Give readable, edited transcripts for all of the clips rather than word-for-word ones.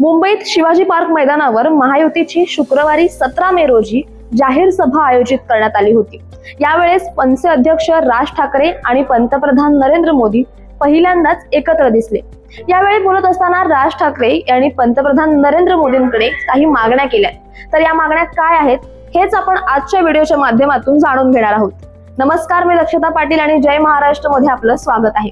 मुंबईत शिवाजी पार्क मैदानावर महायुतीची शुक्रवारी 17 मे रोजी जाहीर सभा आयोजित करण्यात आली होती। यावेळेस मनसे अध्यक्ष राज ठाकरे आणि पंतप्रधान नरेंद्र मोदी पहिल्यांदाच एकत्र दिसले। यावेळी बोलत असताना राज ठाकरे यांनी पंतप्रधान नरेंद्र मोदींकडे काही मागण्या केल्या। तर या मागण्या काय आहेत हेच आपण आजच्या व्हिडिओच्या माध्यमातून जाणून घेणार आहोत। नमस्कार, मी दक्षता पाटील आणि जय महाराष्ट्र मध्ये आपलं स्वागत आहे।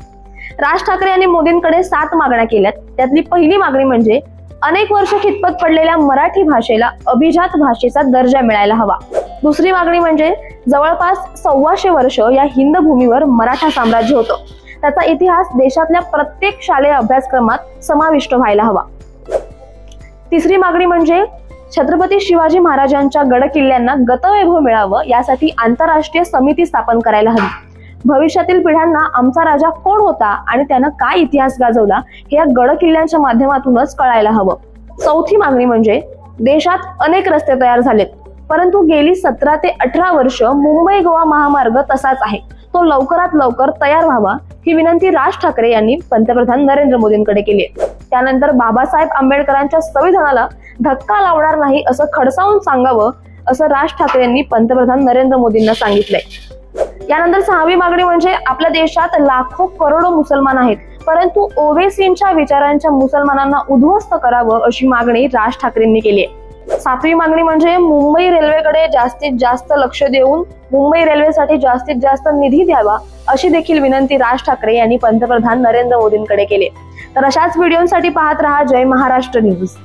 राज ठाकरे यांनी मोदींकडे 7 मागण्या केल्यात। त्यातली पहिली मागणी म्हणजे अनेक वर्ष खितपत पडलेल्या मराठी भाषेला अभिजात भाषेचा दर्जा मिळायला हवा। दुसरी मागणी म्हणजे जवळपास 125 वर्ष या हिंद भूमीवर मराठा साम्राज्य होतं, त्याचा इतिहास देशातल्या प्रत्येक शालेय अभ्यासक्रमात समाविष्ट व्हायला हवा। तिसरी मागणी म्हणजे छत्रपती शिवाजी महाराजांच्या गड किल्ल्यांना गतवैभव मिळावं यासाठी आंतरराष्ट्रीय समिती स्थापन करायला हवी। भविष्यातील पिढ्यांना आमचा राजा कोण होता आणि त्यानं काय इतिहास गाजवला हे या गड किल्ल्यांच्या माध्यमातूनच कळायला हवं। चौथी मागणी म्हणजे देशात अनेक रस्ते तयार झालेत, परंतु गेली 17 ते 18 वर्ष मुंबई गोवा महामार्ग तसाच आहे, तो लवकरात लवकर तयार व्हावा ही विनंती राज ठाकरे यांनी पंतप्रधान नरेंद्र मोदींकडे केली आहे। त्यानंतर बाबासाहेब आंबेडकरांच्या संविधानाला धक्का लावणार नाही असं खडसावून सांगावं असं राज ठाकरे यांनी पंतप्रधान नरेंद्र मोदींना सांगितलंय। यानंतर 6वी मागणी म्हणजे आपल्या देशात लाखो करोडो मुसलमान आहेत, परंतु ओवेसींच्या विचारांच्या मुसलमानांना उद्ध्वस्त करावं अशी मागणी राज ठाकरेंनी केली आहे। 7वी मागणी म्हणजे मुंबई रेल्वेकडे जास्तीत जास्त लक्ष देऊन मुंबई रेल्वेसाठी जास्तीत जास्त निधी द्यावा अशी देखील विनंती राज ठाकरे यांनी पंतप्रधान नरेंद्र मोदींकडे केली। तर अशाच व्हिडिओसाठी पाहत रहा जय महाराष्ट्र न्यूज।